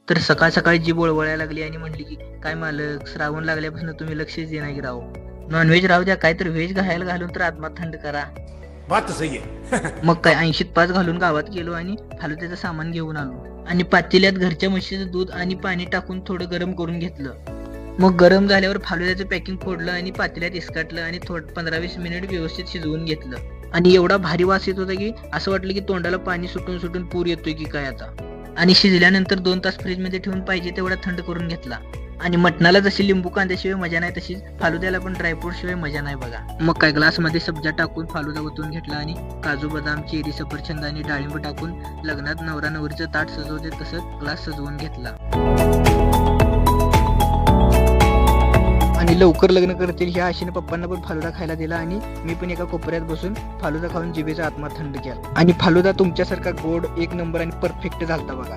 तर सकाळ सकाळी जी बोळवळायला लागली आणि म्हणली की काय मालक, श्रावण लागल्यापासून तुम्ही लक्षच देणार की राव, नॉनव्हेज राहू द्या, काहीतरी व्हेज घालायला घालून तर आत्मा थंड करा. बात तो सही है. मग काय 80त 5 घालून गावात गेलो आणि फालुद्याचं सामान घेऊन आलो आणि पातेल्यात घरच्या म्हशीचं दूध आणि पाणी टाकून थोडं गरम करून घेतलं. मग गरम झाल्यावर फालुद्याचं पॅकिंग फोडलं आणि पातेल्यात इसकाटलं आणि 15-20 मिनिट व्यवस्थित शिजवून घेतलं. आणि एवढा भारी वास येत होता की असं वाटलं की तोंडाला पाणी सुटून सुटून पूर येतोय की काय आता. आणि शिजल्यानंतर 2 तास फ्रीजमध्ये ठेवून पाहिजे तेवढा थंड करून घेतला. आणि मटणाला जशी लिंबू कांद्याशिवाय मजा नाही तशीच फालुद्याला पण ड्रायफ्रूट शिवाय मजा नाही बघा. मग काय ग्लासमध्ये सब्जा टाकून फालुदा ओतून घेतला आणि काजू बदाम, चेरी, सफरचंद आणि डाळिंब टाकून लग्नात नवरा नवरीचं ताट सजवते तसंच ग्लास सजवून घेतला. आणि लवकर लग्न करतील ह्या आशेने पप्पांना पण फालुदा खायला दिला आणि मी पण एका कोपऱ्यात बसून फालुदा खाऊन जिभेचा आत्मा थंड केला. आणि फालुदा तुमच्यासारखा गोड, एक नंबर आणि परफेक्ट झालता बघा.